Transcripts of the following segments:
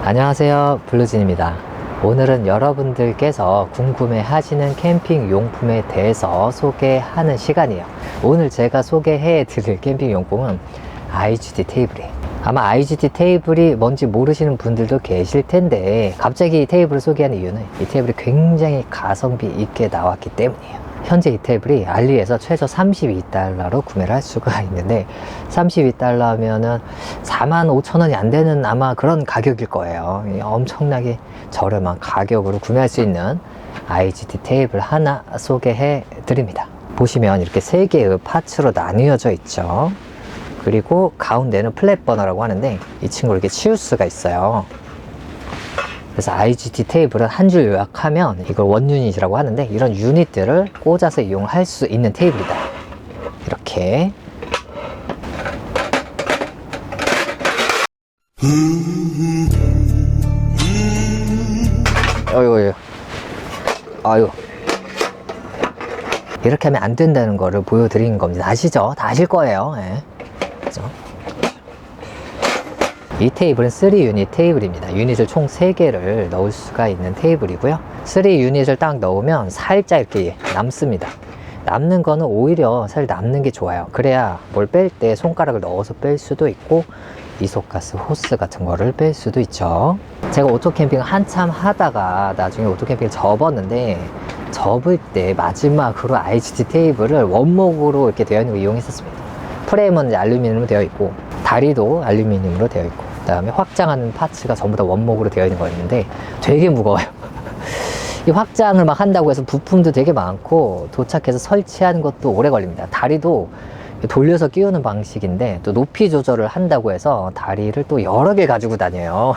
안녕하세요, 블루진입니다. 오늘은 여러분들께서 궁금해 하시는 캠핑 용품에 대해서 소개하는 시간이에요. 오늘 제가 소개해 드릴 캠핑 용품은 IGT 테이블이에요. 아마 IGT 테이블이 뭔지 모르시는 분들도 계실 텐데, 갑자기 이 테이블을 소개하는 이유는 이 테이블이 굉장히 가성비 있게 나왔기 때문이에요. 현재 이 테이블이 알리에서 최저 $32로 구매를 할 수가 있는데, $32면은 45,000원이 안 되는 아마 그런 가격일 거예요. 엄청나게 저렴한 가격으로 구매할 수 있는 IGT 테이블 하나 소개해 드립니다. 보시면 이렇게 3개의 파츠로 나뉘어져 있죠. 그리고 가운데는 플랫 버너라고 하는데, 이 친구를 이렇게 치울 수가 있어요. 그래서 IGT 테이블은 한 줄 요약하면 이걸 원 유닛이라고 하는데, 이런 유닛들을 꽂아서 이용할 수 있는 테이블이다. 이렇게. 아유. 이렇게 하면 안 된다는 거를 보여드린 겁니다. 아시죠? 다 아실 거예요. 네. 그죠? 이 테이블은 3유닛 테이블입니다. 유닛을 총 3개를 넣을 수가 있는 테이블이고요. 3유닛을 딱 넣으면 살짝 이렇게 남습니다. 남는 거는 오히려 사실 남는 게 좋아요. 그래야 뭘 뺄 때 손가락을 넣어서 뺄 수도 있고, 이소가스 호스 같은 거를 뺄 수도 있죠. 제가 오토캠핑을 한참 하다가 나중에 오토캠핑을 접었는데, 접을 때 마지막으로 IGT 테이블을 원목으로 이렇게 되어 있는 거 이용했었습니다. 프레임은 이제 알루미늄으로 되어 있고, 다리도 알루미늄으로 되어 있고, 그 다음에 확장하는 파츠가 전부 다 원목으로 되어 있는 거였는데 되게 무거워요. 이 확장을 막 한다고 해서 부품도 되게 많고, 도착해서 설치하는 것도 오래 걸립니다. 다리도 돌려서 끼우는 방식인데, 또 높이 조절을 한다고 해서 다리를 또 여러 개 가지고 다녀요.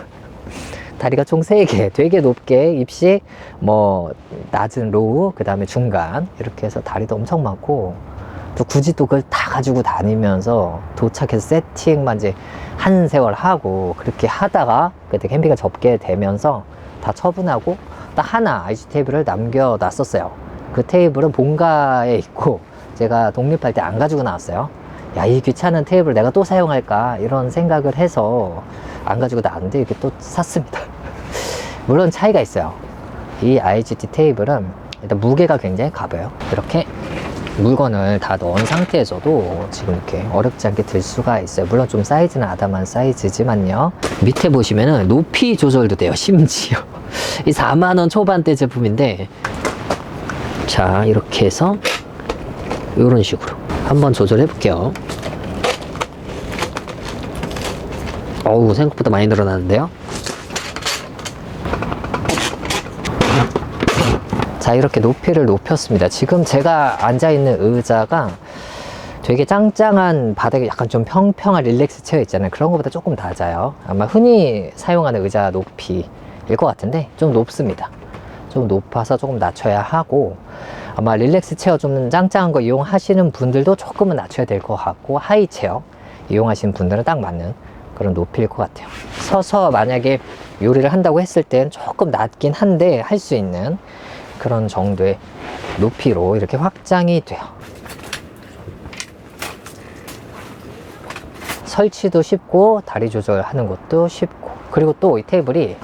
다리가 총 3개, 되게 높게 입식, 뭐 낮은 로우, 그 다음에 중간, 이렇게 해서 다리도 엄청 많고, 또 굳이 또 그걸 다 가지고 다니면서 도착해서 세팅만 이제 한 세월 하고, 그렇게 하다가 그때 캠핑을 접게 되면서 다 처분하고 딱 하나 IGT 테이블을 남겨놨었어요. 그 테이블은 본가에 있고, 제가 독립할 때 안 가지고 나왔어요. 야, 이 귀찮은 테이블 내가 또 사용할까 이런 생각을 해서 안 가지고 나왔는데, 이렇게 또 샀습니다. 물론 차이가 있어요. 이 IGT 테이블은 일단 무게가 굉장히 가벼워요. 이렇게 물건을 다 넣은 상태에서도 지금 이렇게 어렵지 않게 들 수가 있어요. 물론 좀 사이즈는 아담한 사이즈지만요. 밑에 보시면은 높이 조절도 돼요. 심지어 이 4만원 초반대 제품인데, 자, 이렇게 해서 이런 식으로 한번 조절해 볼게요. 어우, 생각보다 많이 늘어나는데요. 자, 이렇게 높이를 높였습니다. 지금 제가 앉아있는 의자가 되게 짱짱한 바닥에 약간 좀 평평한 릴렉스 체어 있잖아요. 그런 것보다 조금 낮아요. 아마 흔히 사용하는 의자 높이일 것 같은데 좀 높습니다. 좀 높아서 조금 낮춰야 하고, 아마 릴렉스 체어 좀 짱짱한 거 이용하시는 분들도 조금은 낮춰야 될 것 같고, 하이 체어 이용하시는 분들은 딱 맞는 그런 높이일 것 같아요. 서서 만약에 요리를 한다고 했을 땐 조금 낮긴 한데 할 수 있는 그런 정도의 높이로 이렇게 확장이 돼요. 설치도 쉽고, 다리 조절하는 것도 쉽고, 그리고 또 이 테이블이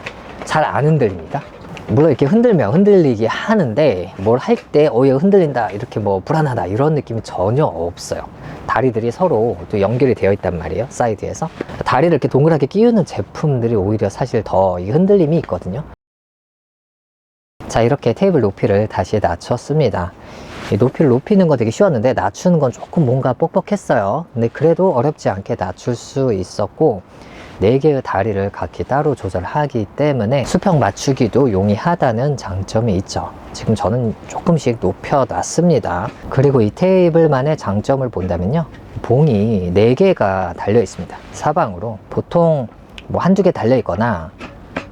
잘 안 흔들립니다. 물론 이렇게 흔들면 흔들리게 하는데, 뭘 할 때 얘가 흔들린다, 이렇게 뭐 불안하다 이런 느낌이 전혀 없어요. 다리들이 서로 또 연결이 되어 있단 말이에요. 사이드에서 다리를 이렇게 동그랗게 끼우는 제품들이 오히려 사실 더 이 흔들림이 있거든요. 자, 이렇게 테이블 높이를 다시 낮췄습니다. 이 높이를 높이는 건 되게 쉬웠는데, 낮추는 건 조금 뭔가 뻑뻑했어요. 근데 그래도 어렵지 않게 낮출 수 있었고, 4개의 다리를 각기 따로 조절하기 때문에 수평 맞추기도 용이하다는 장점이 있죠. 지금 저는 조금씩 높여놨습니다. 그리고 이 테이블만의 장점을 본다면요, 봉이 4개가 달려 있습니다. 사방으로. 보통 뭐 한두 개 달려 있거나,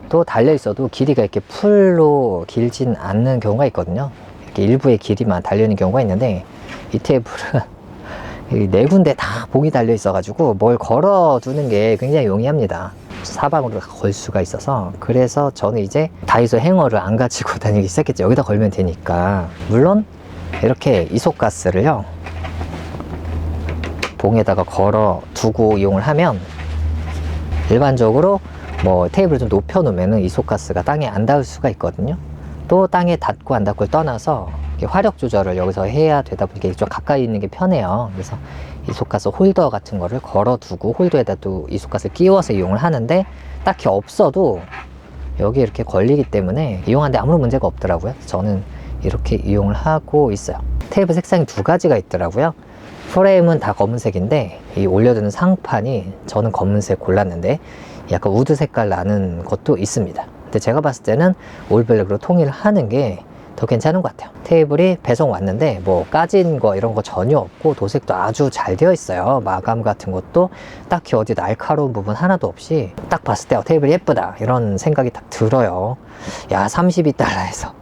또 달려 있어도 길이가 이렇게 풀로 길진 않는 경우가 있거든요. 이렇게 일부의 길이만 달려 있는 경우가 있는데, 이 테이블은 4군데 다 봉이 달려 있어 가지고 뭘 걸어 두는 게 굉장히 용이합니다. 사방으로 걸 수가 있어서. 그래서 저는 이제 다이소 행어를 안 가지고 다니기 시작했죠. 여기다 걸면 되니까. 물론 이렇게 이소가스를요, 봉에다가 걸어 두고 이용을 하면 일반적으로 뭐 테이블을 좀 높여 놓으면 이소가스가 땅에 안 닿을 수가 있거든요. 또 땅에 닿고 안 닿고를 떠나서 화력 조절을 여기서 해야 되다 보니까 좀 가까이 있는 게 편해요. 그래서 이소가스 홀더 같은 거를 걸어 두고 홀더에다 또 이소가스를 끼워서 이용을 하는데, 딱히 없어도 여기 이렇게 걸리기 때문에 이용하는데 아무런 문제가 없더라고요. 저는 이렇게 이용을 하고 있어요. 테이블 색상이 두 가지가 있더라고요. 프레임은 다 검은색인데 이 올려두는 상판이, 저는 검은색 골랐는데 약간 우드 색깔 나는 것도 있습니다. 근데 제가 봤을 때는 올블랙으로 통일하는 게 더 괜찮은 것 같아요. 테이블이 배송 왔는데 뭐 까진 거 이런 거 전혀 없고 도색도 아주 잘 되어 있어요. 마감 같은 것도 딱히 어디 날카로운 부분 하나도 없이 딱 봤을 때 테이블이 예쁘다 이런 생각이 딱 들어요. 야, 32달러에서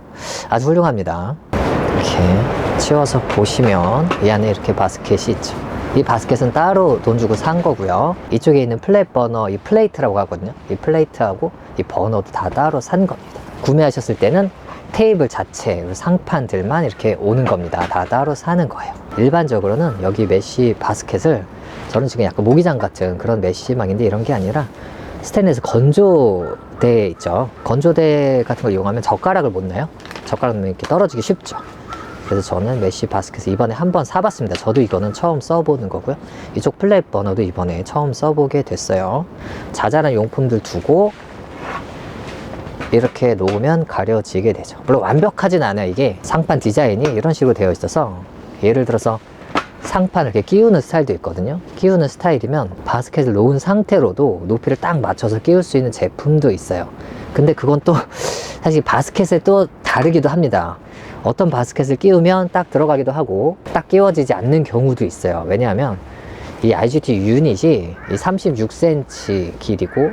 아주 훌륭합니다. 이렇게 치워서 보시면 이 안에 이렇게 바스켓이 있죠. 이 바스켓은 따로 돈 주고 산 거고요. 이쪽에 있는 플랫 버너, 이 플레이트라고 하거든요. 이 플레이트하고 이 버너도 다 따로 산 겁니다. 구매하셨을 때는 테이블 자체, 상판들만 이렇게 오는 겁니다. 다 따로 사는 거예요. 일반적으로는 여기 메쉬 바스켓을, 저는 지금 약간 모기장 같은 그런 메쉬망인데 이런 게 아니라 스테인리스 건조대 있죠. 건조대 같은 걸 이용하면 젓가락을 못 넣어요. 젓가락 넣으면 이렇게 떨어지기 쉽죠. 그래서 저는 메쉬 바스켓을 이번에 한번 사봤습니다. 저도 이거는 처음 써보는 거고요. 이쪽 플랫 버너도 이번에 처음 써보게 됐어요. 자잘한 용품들 두고 이렇게 놓으면 가려지게 되죠. 물론 완벽하진 않아요. 이게 상판 디자인이 이런 식으로 되어 있어서, 예를 들어서 상판을 이렇게 끼우는 스타일도 있거든요. 끼우는 스타일이면 바스켓을 놓은 상태로도 높이를 딱 맞춰서 끼울 수 있는 제품도 있어요. 근데 그건 또 사실 바스켓에 또 다르기도 합니다. 어떤 바스켓을 끼우면 딱 들어가기도 하고 딱 끼워지지 않는 경우도 있어요. 왜냐하면 이 IGT 유닛이 이 36cm 길이고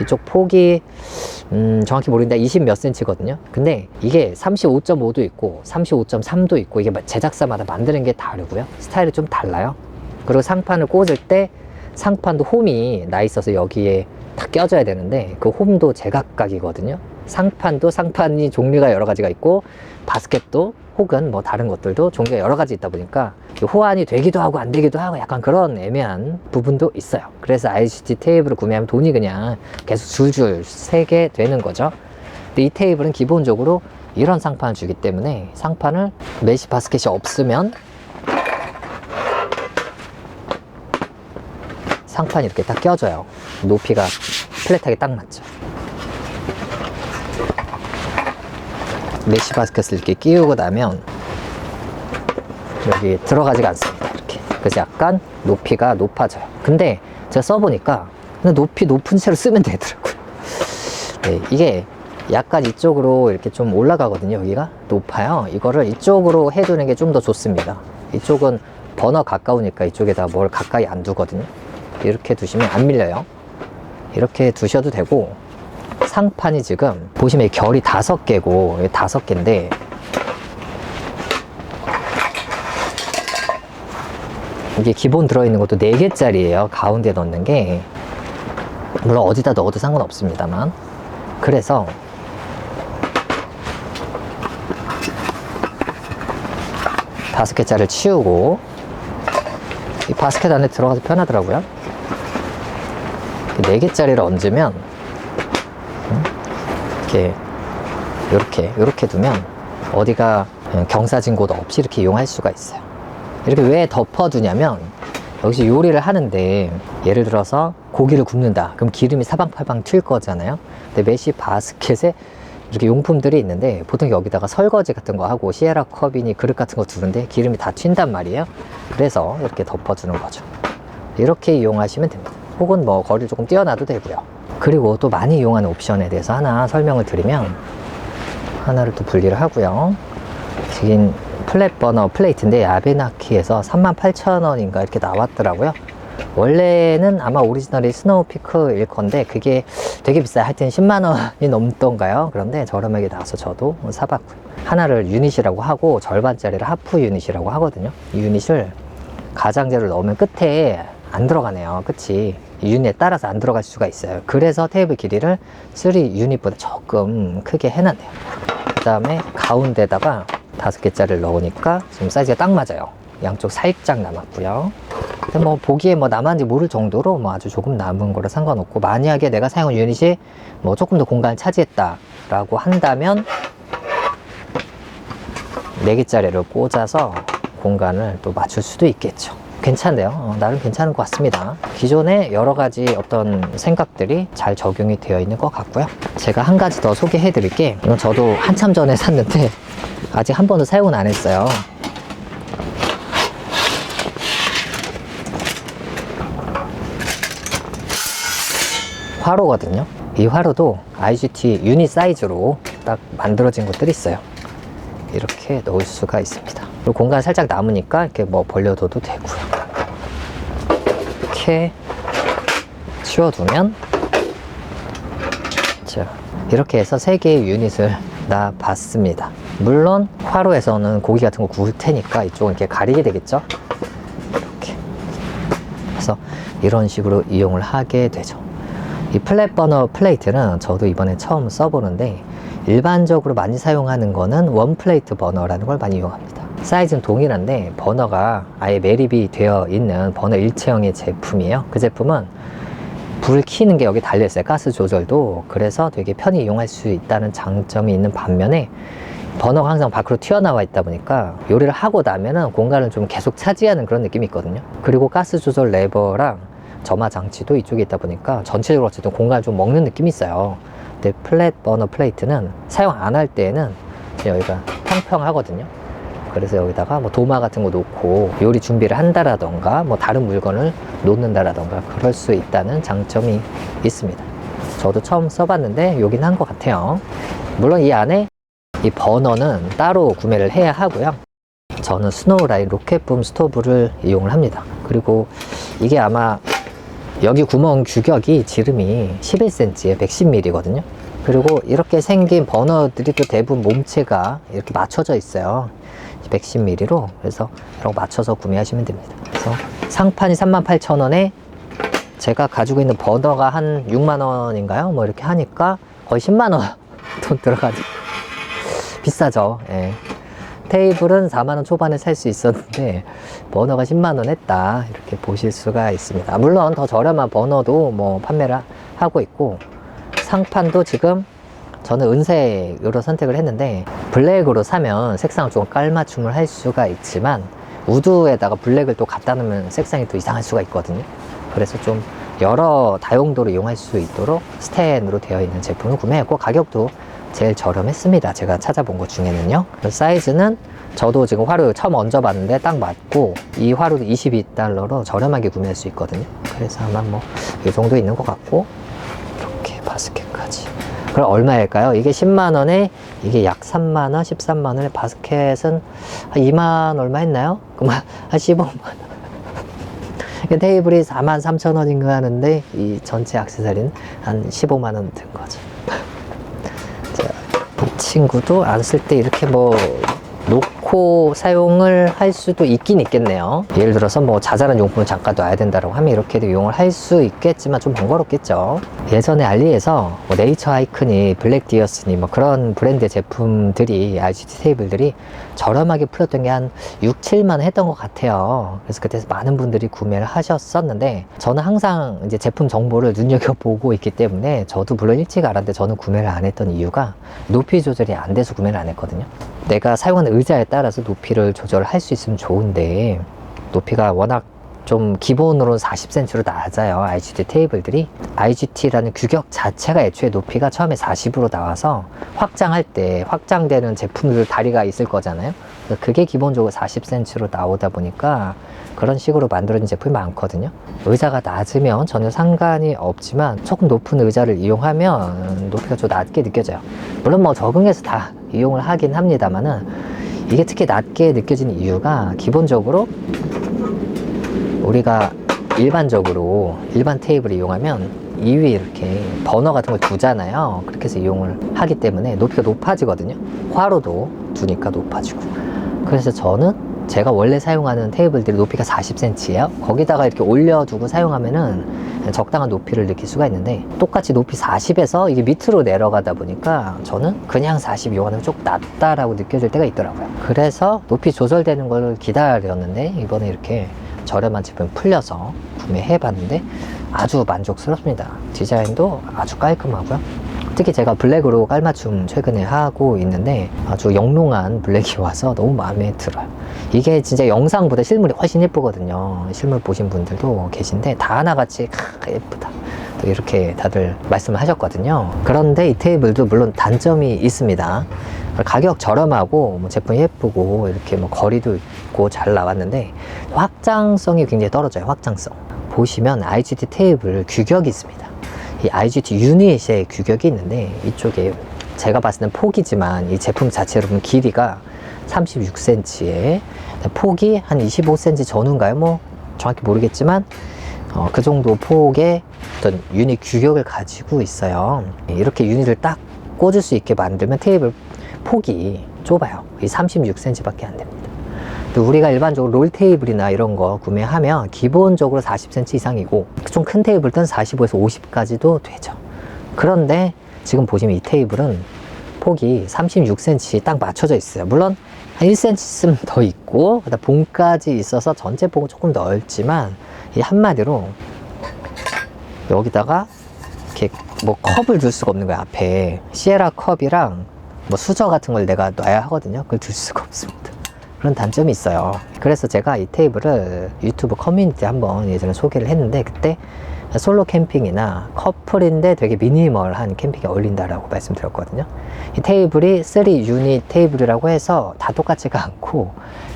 이쪽 폭이 정확히 모르겠는데 20 몇 cm거든요. 근데 이게 35.5도 있고 35.3도 있고, 이게 제작사마다 만드는 게 다르고요. 스타일이 좀 달라요. 그리고 상판을 꽂을 때 상판도 홈이 나 있어서 여기에 다 껴져야 되는데 그 홈도 제각각이거든요. 상판도 상판이 종류가 여러 가지가 있고, 바스켓도 혹은 뭐 다른 것들도 종류가 여러 가지 있다 보니까 호환이 되기도 하고 안 되기도 하고 약간 그런 애매한 부분도 있어요. 그래서 IGT 테이블을 구매하면 돈이 그냥 계속 줄줄 새게 되는 거죠. 근데 이 테이블은 기본적으로 이런 상판을 주기 때문에 상판을 메쉬 바스켓이 없으면 상판이 이렇게 딱 껴져요. 높이가 플랫하게 딱 맞죠. 메쉬 바스켓을 이렇게 끼우고 나면 여기 들어가지가 않습니다. 이렇게. 그래서 약간 높이가 높아져요. 근데 제가 써보니까 그냥 높이 높은 채로 쓰면 되더라고요. 네, 이게 약간 이쪽으로 이렇게 좀 올라가거든요. 여기가 높아요. 이거를 이쪽으로 해두는 게 좀 더 좋습니다. 이쪽은 버너 가까우니까 이쪽에다 뭘 가까이 안 두거든요. 이렇게 두시면 안 밀려요. 이렇게 두셔도 되고, 상판이 지금 보시면 결이 5개고 5개인데 이게 기본 들어있는 것도 4개짜리예요. 가운데 넣는 게. 물론 어디다 넣어도 상관없습니다만. 그래서 다섯 개짜리를 치우고 이 바스켓 안에 들어가서 편하더라고요. 4개짜리를 얹으면 이렇게 두면 어디가 경사진고도 없이 이렇게 이용할 수가 있어요. 이렇게 왜 덮어두냐면, 여기서 요리를 하는데 예를 들어서 고기를 굽는다. 그럼 기름이 사방팔방 튈 거잖아요. 근데 메쉬 바스켓에 이렇게 용품들이 있는데 보통 여기다가 설거지 같은 거 하고 시에라 컵이니 그릇 같은 거 두는데 기름이 다 튄단 말이에요. 그래서 이렇게 덮어주는 거죠. 이렇게 이용하시면 됩니다. 혹은 뭐 거리를 조금 띄어놔도 되고요. 그리고 또 많이 이용하는 옵션에 대해서 하나 설명을 드리면, 하나를 또 분리를 하고요. 지금 플랫 버너 플레이트인데 야베나키에서 38,000원인가 이렇게 나왔더라고요. 원래는 아마 오리지널이 스노우피크일 건데 그게 되게 비싸요. 하여튼 10만원이 넘던가요. 그런데 저렴하게 나와서 저도 사봤고요. 하나를 유닛이라고 하고 절반짜리를 하프 유닛이라고 하거든요. 이 유닛을 가장자를 넣으면 끝에 안 들어가네요. 끝이 유닛에 따라서 안 들어갈 수가 있어요. 그래서 테이블 길이를 3 유닛보다 조금 크게 해놨네요. 그 다음에 가운데다가 5개짜리를 넣으니까 지금 사이즈가 딱 맞아요. 양쪽 살짝 남았고요. 근데 뭐 보기에 뭐 남았는지 모를 정도로 뭐 아주 조금 남은 거라 상관없고, 만약에 내가 사용한 유닛이 뭐 조금 더 공간을 차지했다 라고 한다면 4개짜리를 꽂아서 공간을 또 맞출 수도 있겠죠. 괜찮네요. 나름 괜찮은 것 같습니다. 기존에 여러 가지 어떤 생각들이 잘 적용이 되어 있는 것 같고요. 제가 한 가지 더 소개해 드릴게. 이건 저도 한참 전에 샀는데 아직 한 번도 사용은 안 했어요. 화로거든요. 이 화로도 IGT 유닛 사이즈로 딱 만들어진 것들이 있어요. 이렇게 넣을 수가 있습니다. 그리고 공간 살짝 남으니까 이렇게 뭐 벌려둬도 되고요. 이렇게 치워두면, 자, 이렇게 해서 3개의 유닛을 놔봤습니다. 물론 화로에서는 고기 같은 거 구울 테니까 이쪽은 이렇게 가리게 되겠죠. 이렇게 그래서 이런 식으로 이용을 하게 되죠. 이 플랫 버너 플레이트는 저도 이번에 처음 써보는데, 일반적으로 많이 사용하는 거는 원 플레이트 버너라는 걸 많이 이용합니다. 사이즈는 동일한데 버너가 아예 매립이 되어 있는 버너 일체형의 제품이에요. 그 제품은 불을 켜는 게 여기 달려있어요. 가스 조절도. 그래서 되게 편히 이용할 수 있다는 장점이 있는 반면에, 버너가 항상 밖으로 튀어나와 있다 보니까 요리를 하고 나면은 공간을 좀 계속 차지하는 그런 느낌이 있거든요. 그리고 가스 조절 레버랑 점화 장치도 이쪽에 있다 보니까 전체적으로 어쨌든 공간을 좀 먹는 느낌이 있어요. 근데 플랫 버너 플레이트는 사용 안 할 때에는 여기가 평평하거든요. 그래서 여기다가 뭐 도마 같은 거 놓고 요리 준비를 한다라던가 뭐 다른 물건을 놓는다라던가 그럴 수 있다는 장점이 있습니다. 저도 처음 써봤는데 요긴 한 것 같아요. 물론 이 안에 이 버너는 따로 구매를 해야 하고요. 저는 스노우라인 로켓붐 스토브를 이용을 합니다. 그리고 이게 아마 여기 구멍 규격이 지름이 11cm에 110mm거든요. 그리고 이렇게 생긴 버너들이 또 대부분 몸체가 이렇게 맞춰져 있어요. 110mm로. 그래서 이런 거 맞춰서 구매하시면 됩니다. 그래서 상판이 38,000원에 제가 가지고 있는 버너가 한 6만원인가요? 뭐 이렇게 하니까 거의 10만원 돈 들어가죠. 비싸죠. 예. 테이블은 4만원 초반에 살 수 있었는데 버너가 10만원 했다, 이렇게 보실 수가 있습니다. 물론 더 저렴한 버너도 뭐 판매를 하고 있고, 상판도 지금 저는 은색으로 선택을 했는데, 블랙으로 사면 색상을 좀 깔맞춤을 할 수가 있지만 우드에다가 블랙을 또 갖다 놓으면 색상이 또 이상할 수가 있거든요. 그래서 좀 여러 다용도로 이용할 수 있도록 스텐으로 되어 있는 제품을 구매했고, 가격도 제일 저렴했습니다. 제가 찾아본 것 중에는요. 사이즈는 저도 지금 화로 처음 얹어봤는데 딱 맞고, 이 화로도 22달러로 저렴하게 구매할 수 있거든요. 그래서 아마 뭐 이 정도 있는 것 같고, 이렇게 바스켓까지. 그럼 얼마일까요? 이게 10만원에 이게 약 3만원, 13만원에 바스켓은 한 2만 얼마 했나요? 그럼 한 15만원. 테이블이 43,000원인가 하는데 이 전체 액세서리는 한 15만원 든 거죠. 자, 이 친구도 안 쓸 때 이렇게 뭐 놓고 사용을 할 수도 있긴 있겠네요. 예를 들어서 뭐 자잘한 용품을 잠깐 놔야 된다고 하면 이렇게도 이용을 할 수 있겠지만 좀 번거롭겠죠. 예전에 알리에서 뭐 네이처 아이크니, 블랙디어스니 뭐 그런 브랜드 제품들이, IGT 테이블들이 저렴하게 풀렸던 게 한 6, 7만 원 했던 것 같아요. 그래서 그때 많은 분들이 구매를 하셨었는데, 저는 항상 이제 제품 정보를 눈여겨보고 있기 때문에 저도 물론 일찍 알았는데 저는 구매를 안 했던 이유가 높이 조절이 안 돼서 구매를 안 했거든요. 내가 사용하는 의자에 따라서 높이를 조절을 할 수 있으면 좋은데, 높이가 워낙 좀 기본으로 40cm로 낮아요. IGT 테이블들이. IGT라는 규격 자체가 애초에 높이가 처음에 40으로 나와서 확장할 때 확장되는 제품들 다리가 있을 거잖아요. 그게 기본적으로 40cm로 나오다 보니까 그런 식으로 만들어진 제품이 많거든요. 의자가 낮으면 전혀 상관이 없지만 조금 높은 의자를 이용하면 높이가 좀 낮게 느껴져요. 물론 뭐 적응해서 다 이용을 하긴 합니다만은, 이게 특히 낮게 느껴지는 이유가 기본적으로 우리가 일반적으로 일반 테이블을 이용하면 이 위에 이렇게 버너 같은 걸 두잖아요. 그렇게 해서 이용을 하기 때문에 높이가 높아지거든요. 화로도 두니까 높아지고. 그래서 저는 제가 원래 사용하는 테이블들이 높이가 40cm예요. 거기다가 이렇게 올려두고 사용하면은 적당한 높이를 느낄 수가 있는데, 똑같이 높이 40에서 이게 밑으로 내려가다 보니까 저는 그냥 40 이용하는 게 좀 낮다라고 느껴질 때가 있더라고요. 그래서 높이 조절되는 걸 기다렸는데 이번에 이렇게 저렴한 제품 풀려서 구매해 봤는데 아주 만족스럽습니다. 디자인도 아주 깔끔하고요. 특히 제가 블랙으로 깔맞춤 최근에 하고 있는데 아주 영롱한 블랙이 와서 너무 마음에 들어요. 이게 진짜 영상보다 실물이 훨씬 예쁘거든요. 실물 보신 분들도 계신데 다 하나같이 예쁘다, 또 이렇게 다들 말씀을 하셨거든요. 그런데 이 테이블도 물론 단점이 있습니다. 가격 저렴하고 뭐 제품 예쁘고 이렇게 뭐 거리도 있고 잘 나왔는데 확장성이 굉장히 떨어져요. 확장성 보시면 IGT 테이블 규격이 있습니다. 이 IGT 유닛의 규격이 있는데 이쪽에 제가 봤을 땐 폭이지만 이 제품 자체로 보면 길이가 36cm에 폭이 한 25cm 전후인가요? 뭐 정확히 모르겠지만 그 정도 폭의 어떤 유닛 규격을 가지고 있어요. 이렇게 유닛을 딱 꽂을 수 있게 만들면 테이블 폭이 좁아요. 이 36cm 밖에 안 됩니다. 또 우리가 일반적으로 롤 테이블이나 이런 거 구매하면 기본적으로 40cm 이상이고 좀 큰 테이블은 45에서 50까지도 되죠. 그런데 지금 보시면 이 테이블은 폭이 36cm 딱 맞춰져 있어요. 물론 한 1cm쯤 더 있고 그다음 봉까지 있어서 전체 폭은 조금 넓지만 이 한마디로 여기다가 이렇게 뭐 컵을 둘 수가 없는 거야. 앞에 시에라 컵이랑 뭐 수저 같은 걸 내가 놔야 하거든요. 그걸 둘 수가 없습니다. 그런 단점이 있어요. 그래서 제가 이 테이블을 유튜브 커뮤니티에 한번 예전에 소개를 했는데 그때 솔로 캠핑이나 커플인데 되게 미니멀한 캠핑에 어울린다라고 말씀드렸거든요. 이 테이블이 3 유닛 테이블이라고 해서 다 똑같지가 않고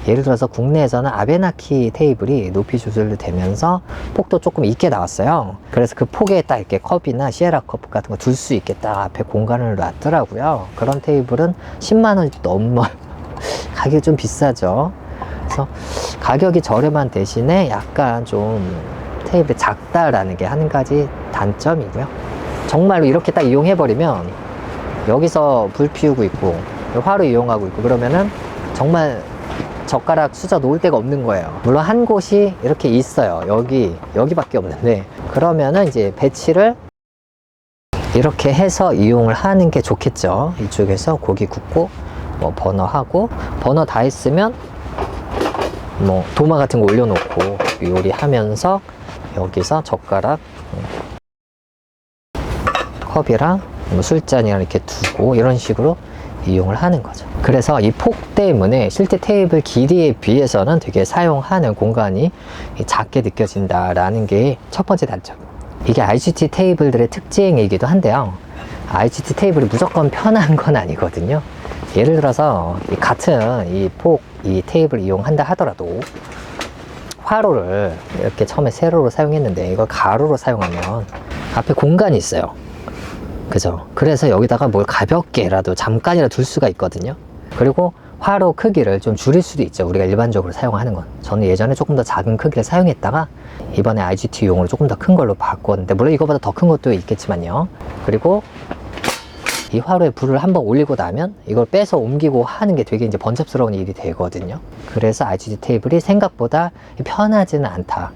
예를 들어서 국내에서는 아베나키 테이블이 높이 조절되면서 폭도 조금 있게 나왔어요. 그래서 그 폭에 딱 이렇게 컵이나 시에라 컵 같은 거 둘 수 있게 딱 앞에 공간을 놨더라고요. 그런 테이블은 10만 원이 넘어요. 가격이 좀 비싸죠. 그래서 가격이 저렴한 대신에 약간 좀 테이블이 작다라는 게 한 가지 단점이고요. 정말로 이렇게 딱 이용해버리면 여기서 불 피우고 있고 화로 이용하고 있고 그러면은 정말 젓가락 수저 놓을 데가 없는 거예요. 물론 한 곳이 이렇게 있어요. 여기밖에 없는데 그러면은 이제 배치를 이렇게 해서 이용을 하는 게 좋겠죠. 이쪽에서 고기 굽고 뭐 버너하고 버너 다 했으면 뭐 도마 같은 거 올려놓고 요리하면서 여기서 젓가락 컵이랑 뭐 술잔이랑 이렇게 두고 이런 식으로 이용을 하는 거죠. 그래서 이 폭 때문에 실제 테이블 길이에 비해서는 되게 사용하는 공간이 작게 느껴진다라는 게 첫 번째 단점. 이게 IGT 테이블들의 특징이기도 한데요. IGT 테이블이 무조건 편한 건 아니거든요. 예를 들어서 같은 이 테이블을 이용한다 하더라도 화로를 이렇게 처음에 세로로 사용했는데 이걸 가로로 사용하면 앞에 공간이 있어요. 그죠? 그래서 여기다가 뭘 가볍게라도 잠깐이라도 둘 수가 있거든요. 그리고 화로 크기를 좀 줄일 수도 있죠. 우리가 일반적으로 사용하는 건. 저는 예전에 조금 더 작은 크기를 사용했다가 이번에 IGT용으로 조금 더 큰 걸로 바꿨는데 물론 이거보다 더 큰 것도 있겠지만요. 그리고 이 화로에 불을 한번 올리고 나면 이걸 빼서 옮기고 하는 게 되게 이제 번잡스러운 일이 되거든요. 그래서 IGT 테이블이 생각보다 편하지는 않다.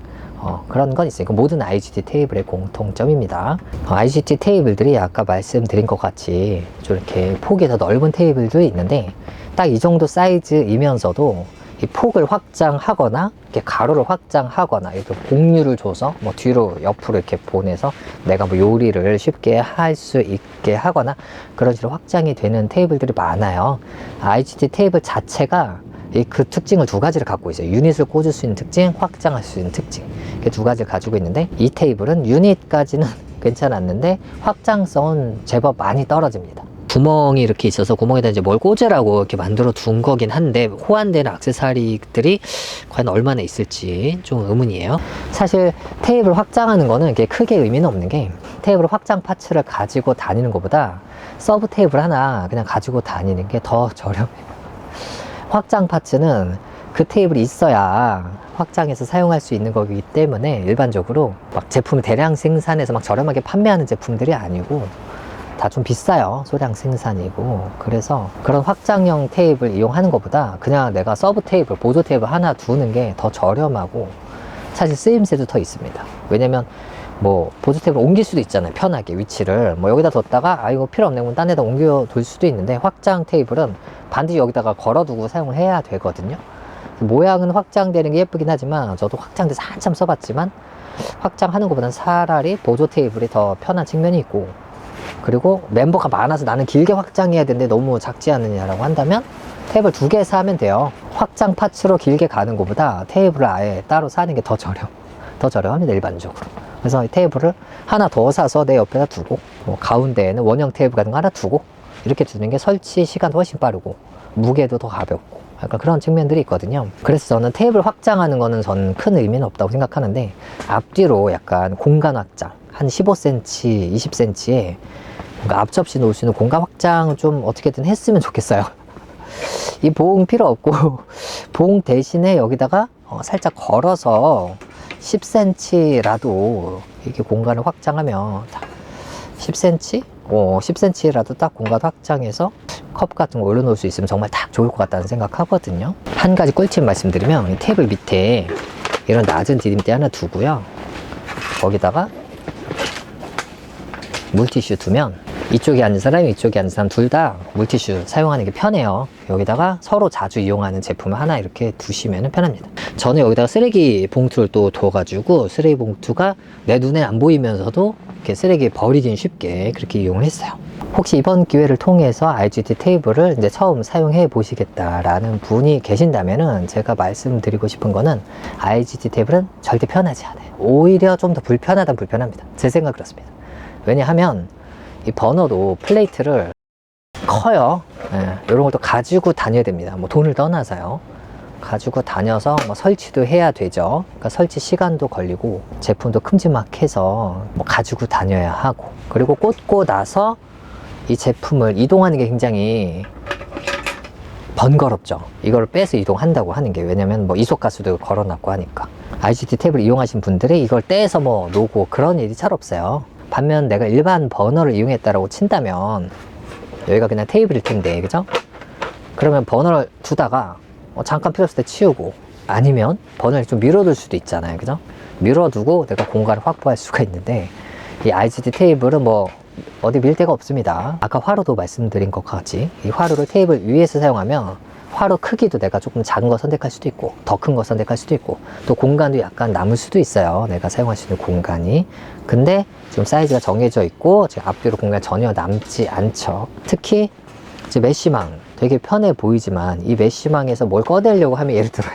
그런 건 있어요. 모든 IGT 테이블의 공통점입니다. IGT 테이블들이 아까 말씀드린 것 같이 좀 이렇게 폭이 더 넓은 테이블도 있는데 딱 이 정도 사이즈이면서도 이 폭을 확장하거나 이렇게 가로를 확장하거나 이렇게 공유를 줘서 뭐 뒤로 옆으로 이렇게 보내서 내가 뭐 요리를 쉽게 할 수 있게 하거나 그런 식으로 확장이 되는 테이블들이 많아요. IGT 테이블 자체가 그 특징을 두 가지를 갖고 있어요. 유닛을 꽂을 수 있는 특징, 확장할 수 있는 특징. 이렇게 두 가지를 가지고 있는데 이 테이블은 유닛까지는 괜찮았는데 확장성은 제법 많이 떨어집니다. 구멍이 이렇게 있어서 구멍에다 이제 뭘 꽂으라고 이렇게 만들어 둔 거긴 한데 호환되는 액세서리들이 과연 얼마나 있을지 좀 의문이에요. 사실 테이블 확장하는 거는 이게 크게 의미는 없는 게 테이블 확장 파츠를 가지고 다니는 것보다 서브 테이블 하나 그냥 가지고 다니는 게 더 저렴해요. 확장 파츠는 그 테이블이 있어야 확장해서 사용할 수 있는 거기 때문에 일반적으로 막 제품을 대량 생산해서 막 저렴하게 판매하는 제품들이 아니고 다 좀 비싸요. 소량 생산이고. 그래서 그런 확장형 테이블 이용하는 것보다 그냥 내가 서브 테이블, 보조 테이블 하나 두는 게 더 저렴하고 사실 쓰임새도 더 있습니다. 왜냐면 뭐 보조 테이블 옮길 수도 있잖아요. 편하게 위치를 뭐 여기다 뒀다가 이거 필요 없네 그럼 딴 데다 옮겨 둘 수도 있는데 확장 테이블은 반드시 여기다가 걸어두고 사용을 해야 되거든요. 모양은 확장되는 게 예쁘긴 하지만 저도 확장돼서 한참 써봤지만 확장하는 것보다는 차라리 보조 테이블이 더 편한 측면이 있고, 그리고 멤버가 많아서 나는 길게 확장해야 되는데 너무 작지 않느냐라고 한다면 테이블 2개 사면 돼요. 확장 파츠로 길게 가는 것보다 테이블을 아예 따로 사는 게 더 저렴합니다, 일반적으로. 그래서 이 테이블을 하나 더 사서 내 옆에다 두고, 뭐 가운데에는 원형 테이블 같은 거 하나 두고, 이렇게 두는 게 설치 시간도 훨씬 빠르고 무게도 더 가볍고 약간 그런 측면들이 있거든요. 그래서 저는 테이블 확장하는 거는 전 큰 의미는 없다고 생각하는데, 앞뒤로 약간 공간 확장 한 15cm, 20cm에 앞 접시 놓을 수 있는 공간 확장을 좀 어떻게든 했으면 좋겠어요. 이 보응 필요 없고 보응 대신에 여기다가 살짝 걸어서 10cm라도 이렇게 공간을 확장하면 10cm? 10cm라도 딱 공간 확장해서 컵 같은 거 올려놓을 수 있으면 정말 딱 좋을 것 같다는 생각하거든요. 한 가지 꿀팁 말씀드리면, 이 테이블 밑에 이런 낮은 디딤대 하나 두고요, 거기다가 물티슈 두면 이쪽에 앉은 사람, 이쪽에 앉은 사람 둘 다 물티슈 사용하는 게 편해요. 여기다가 서로 자주 이용하는 제품을 하나 이렇게 두시면 편합니다. 저는 여기다가 쓰레기 봉투를 또 둬가지고 쓰레기 봉투가 내 눈에 안 보이면서도 이렇게 쓰레기 버리긴 쉽게 그렇게 이용을 했어요. 혹시 이번 기회를 통해서 IGT 테이블을 이제 처음 사용해 보시겠다라는 분이 계신다면은, 제가 말씀드리고 싶은 거는 IGT 테이블은 절대 편하지 않아요. 오히려 좀 더 불편하단 불편합니다. 제 생각 그렇습니다. 왜냐하면 이 버너도 플레이트를 커요. 이런 걸 또 가지고 다녀야 됩니다. 뭐 돈을 떠나서요. 가지고 다녀서 뭐 설치도 해야 되죠. 그러니까 설치 시간도 걸리고 제품도 큼지막해서 뭐 가지고 다녀야 하고, 그리고 꽂고 나서 이 제품을 이동하는 게 굉장히 번거롭죠. 이걸 빼서 이동한다고 하는 게, 왜냐면 뭐 이속가스도 걸어놨고 하니까. IGT 탭을 이용하신 분들이 이걸 떼서 뭐 놓고 그런 일이 잘 없어요. 반면 내가 일반 버너를 이용했다라고 친다면, 여기가 그냥 테이블일 텐데, 그죠? 그러면 버너를 두다가 잠깐 필요 없을 때 치우고, 아니면 버너를 좀 밀어둘 수도 있잖아요, 그죠? 밀어두고 내가 공간을 확보할 수가 있는데, 이 IGT 테이블은 뭐 어디 밀 데가 없습니다. 아까 화로도 말씀드린 것 같이 이 화로를 테이블 위에서 사용하면 화로 크기도 내가 조금 작은 거 선택할 수도 있고 더 큰 거 선택할 수도 있고, 또 공간도 약간 남을 수도 있어요, 내가 사용할 수 있는 공간이. 근데 지금 사이즈가 정해져 있고 지금 앞뒤로 공간이 전혀 남지 않죠. 특히 지금 메쉬망 되게 편해 보이지만, 이 메쉬망에서 뭘 꺼내려고 하면, 예를 들어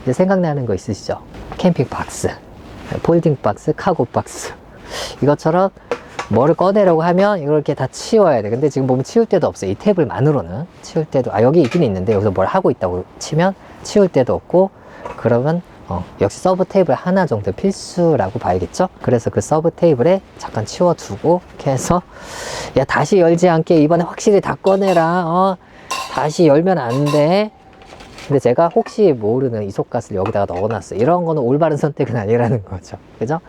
이제 생각나는 거 있으시죠? 캠핑 박스, 폴딩 박스, 카고 박스, 이것처럼 뭐를 꺼내려고 하면 이걸 이렇게 다 치워야 돼. 근데 지금 보면 치울 데도 없어요. 이 탭을만으로는 치울 데도, 여기 있긴 있는데 여기서 뭘 하고 있다고 치면 치울 데도 없고, 그러면 역시 서브 테이블 하나 정도 필수라고 봐야겠죠. 그래서 그 서브 테이블에 잠깐 치워두고 이렇게 해서, 야 다시 열지 않게 이번에 확실히 다 꺼내라, 다시 열면 안 돼. 근데 제가 혹시 모르는 이속가스를 여기다가 넣어놨어요. 이런 거는 올바른 선택은 아니라는 거죠, 그죠?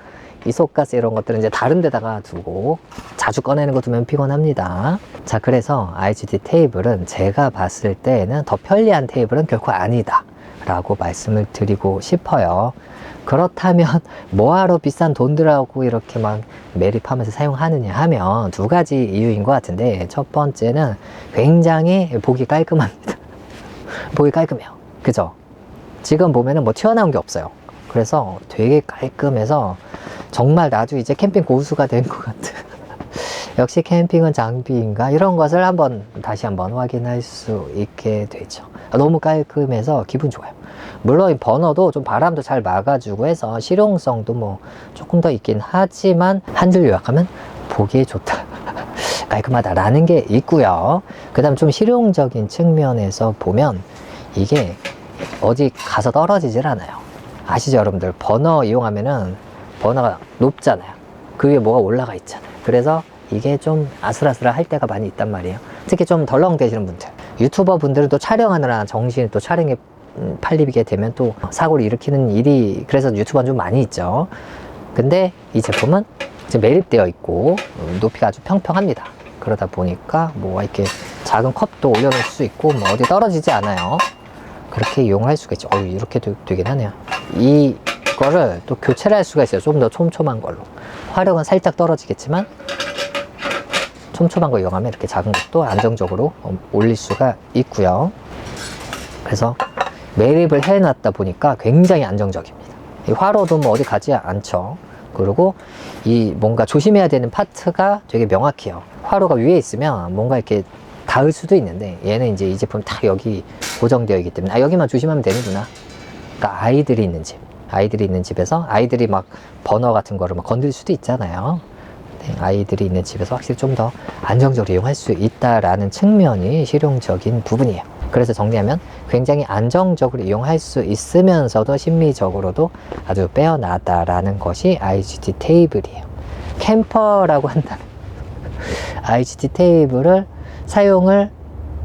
이속가스 이런 것들은 이제 다른 데다가 두고, 자주 꺼내는 거 두면 피곤합니다. 자, 그래서 IGT 테이블은 제가 봤을 때는 더 편리한 테이블은 결코 아니다 라고 말씀을 드리고 싶어요. 그렇다면 뭐하러 비싼 돈 들하고 이렇게 막 매립하면서 사용하느냐 하면, 두 가지 이유인 것 같은데, 첫 번째는 굉장히 보기 깔끔합니다. 보기 깔끔해요, 그죠? 지금 보면은 뭐 튀어나온 게 없어요. 그래서 되게 깔끔해서 정말 나도 이제 캠핑 고수가 된 것 같은 역시 캠핑은 장비인가, 이런 것을 다시 한번 확인할 수 있게 되죠. 너무 깔끔해서 기분 좋아요. 물론 이 버너도 좀 바람도 잘 막아주고 해서 실용성도 뭐 조금 더 있긴 하지만, 한 줄 요약하면 보기에 좋다 깔끔하다라는 게 있고요. 그 다음 좀 실용적인 측면에서 보면 이게 어디 가서 떨어지질 않아요. 아시죠 여러분들? 버너 이용하면은 버너가 높잖아요. 그 위에 뭐가 올라가 있잖아요. 그래서 이게 좀 아슬아슬할 때가 많이 있단 말이에요. 특히 좀 덜렁 되시는 분들, 유튜버 분들은 또 촬영하느라 정신이 또 촬영에 팔리게 되면 또 사고를 일으키는 일이, 그래서 유튜버는 좀 많이 있죠. 근데 이 제품은 지금 매립되어 있고 높이가 아주 평평합니다. 그러다 보니까 뭐 이렇게 작은 컵도 올려놓을 수 있고, 뭐 어디 떨어지지 않아요. 그렇게 이용할 수가 있죠. 이렇게 되긴 하네요. 이거를 또 교체를 할 수가 있어요. 좀 더 촘촘한 걸로. 화력은 살짝 떨어지겠지만 촘촘한 거 이용하면 이렇게 작은 것도 안정적으로 올릴 수가 있고요. 그래서 매립을 해놨다 보니까 굉장히 안정적입니다. 이 화로도 뭐 어디 가지 않죠. 그리고 이 뭔가 조심해야 되는 파트가 되게 명확해요. 화로가 위에 있으면 뭔가 이렇게 닿을 수도 있는데 얘는 이제 이 제품이 딱 여기 고정되어 있기 때문에 여기만 조심하면 되는구나. 그러니까 아이들이 있는 집에서 아이들이 막 버너 같은 거를 막 건들 수도 있잖아요. 네, 아이들이 있는 집에서 확실히 좀 더 안정적으로 이용할 수 있다라는 측면이 실용적인 부분이에요. 그래서 정리하면 굉장히 안정적으로 이용할 수 있으면서도 심미적으로도 아주 빼어나다라는 것이 IGT 테이블이에요. 캠퍼라고 한다면 IGT 테이블을 사용을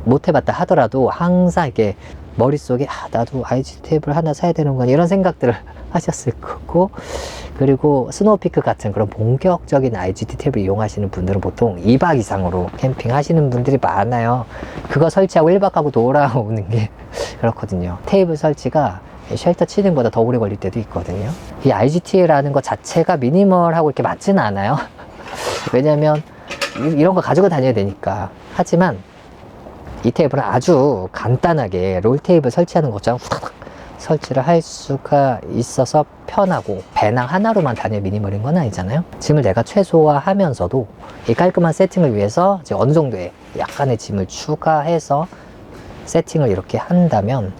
못 해봤다 하더라도 항상 이렇게 머릿속에 나도 IGT 테이블 하나 사야 되는구나 이런 생각들을 하셨을 거고, 그리고 스노우피크 같은 그런 본격적인 IGT 테이블 이용하시는 분들은 보통 2박 이상으로 캠핑 하시는 분들이 많아요. 그거 설치하고 1박 하고 돌아오는 게 그렇거든요. 테이블 설치가 쉘터 치등보다 더 오래 걸릴 때도 있거든요. 이 IGT라는 것 자체가 미니멀하고 이렇게 맞지는 않아요. 왜냐면 이런 거 가지고 다녀야 되니까. 하지만 이 테이블은 아주 간단하게 롤 테이블 설치하는 것처럼 후다닥 설치를 할 수가 있어서 편하고, 배낭 하나로만 다닐 미니멀인 건 아니잖아요. 짐을 내가 최소화하면서도 이 깔끔한 세팅을 위해서 이제 어느 정도의 약간의 짐을 추가해서 세팅을 이렇게 한다면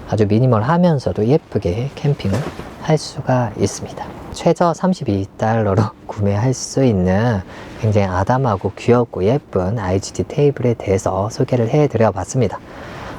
아주 미니멀하면서도 예쁘게 캠핑을 할 수가 있습니다. 최저 32달러로 구매할 수 있는 굉장히 아담하고 귀엽고 예쁜 IGT 테이블에 대해서 소개를 해드려 봤습니다.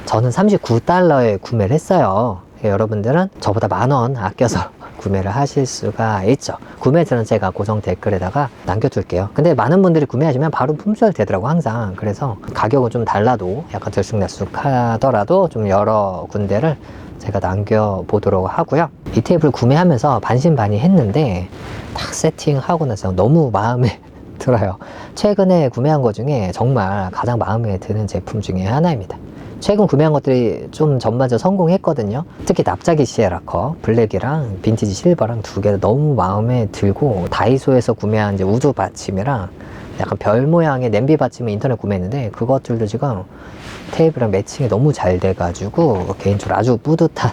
저는 39달러에 구매를 했어요. 여러분들은 저보다 만원 아껴서 구매를 하실 수가 있죠. 구매처는 제가 고정 댓글에다가 남겨둘게요. 근데 많은 분들이 구매하시면 바로 품절 되더라고 항상. 그래서 가격은 좀 달라도 약간 들쑥날쑥 하더라도 좀 여러 군데를 제가 남겨보도록 하고요. 이 테이블 구매하면서 반신반의했는데 딱 세팅하고 나서 너무 마음에 들어요. 최근에 구매한 것 중에 정말 가장 마음에 드는 제품 중에 하나입니다. 최근 구매한 것들이 좀 전반적으로 성공했거든요. 특히 납작이 시에라컵 블랙이랑 빈티지 실버랑 두 개 너무 마음에 들고, 다이소에서 구매한 이제 우드 받침이랑 약간 별 모양의 냄비 받침을 인터넷 구매했는데 그것들도 지금 테이블이랑 매칭이 너무 잘 돼가지고 개인적으로 아주 뿌듯한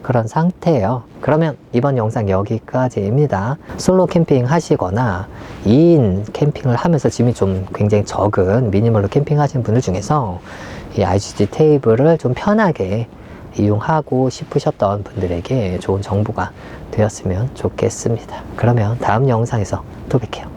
그런 상태예요. 그러면 이번 영상 여기까지입니다. 솔로 캠핑 하시거나 2인 캠핑을 하면서 짐이 좀 굉장히 적은 미니멀로 캠핑 하시는 분들 중에서 이 IGT 테이블을 좀 편하게 이용하고 싶으셨던 분들에게 좋은 정보가 되었으면 좋겠습니다. 그러면 다음 영상에서 또 뵐게요.